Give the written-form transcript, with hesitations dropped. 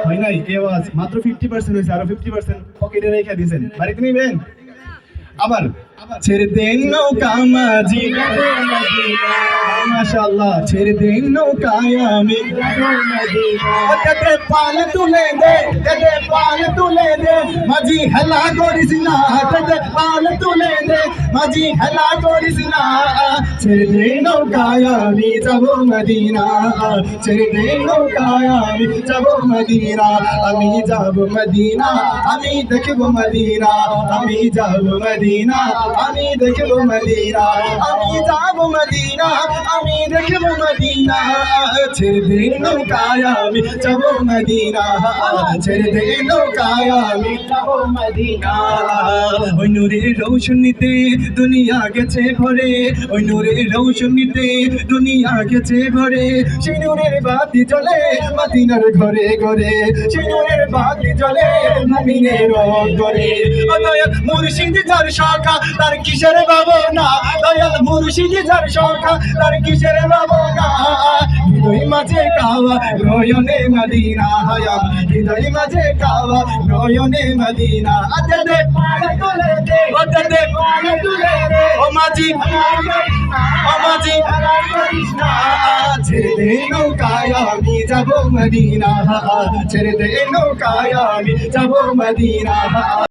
হয় নাই এ আওয়াজ মাত্র 50% হয়েছে, আরো 50% পকেটে রেখে দিয়েছেন, বাড়িতে নিবেন। আবার ছেড়ে দেন নৌকা মাঝি যাবো মদিনা, মাশাআল্লাহ ছেড়ে দেন নৌকায় আমি যাবো মদিনা। তেতে পাল তুলে দে, তেতে পাল তুলে দে, মাঝি হেলা করিস না, তেতে পাল তুলে দে, মাঝি হেলা করিস না। ছেড়ে দেন নৌকায় আমি যাবো মদিনা, ছেড়ে দেন নৌকায় আমি যাবো মদিনা। আমি যাবো মদিনা, আমি দেখবো মদিনা, আমি যাবো মদিনা, আমি দেখবো মদিনা, আমি যাবো মদিনা, আমি দেখবো মদিনা। ছেড়ে দিন নৌকায় আমি যাবো মদিনা, ছেড়ে দিন নৌকায় আমি যাবো মদিনা। ওই নূরের রৌশনীতে দুনিয়া গেছে ভরে, ওই নূরের রৌশনীতে দুনিয়া গেছে ভরে। সেই নূরের বাতি জ্বলে মদিনার ঘরে ঘরে, সেই নূরের বাতি জ্বলে মুমিনের ঘরে। দয়াল মুর্শিদ যার শাখা তার কিসের ভাবনা, দয়াল মুর্শিদ যার শাখা তার কিসের ভাবনা। হৃদয় মাঝে কাওয়া নয়নে মদিনা, হায়াম হৃদয় মাঝে কাওয়া নয়নে মদিনা। আদে পাল তুলে দে, আদে পাল তুলে দে, ও মাঝি ও মাঝি ছেড়ে দে নৌকায় আমি যাবো মদিনা, ছেড়ে দে নৌকায় আমি যাবো মদিনা।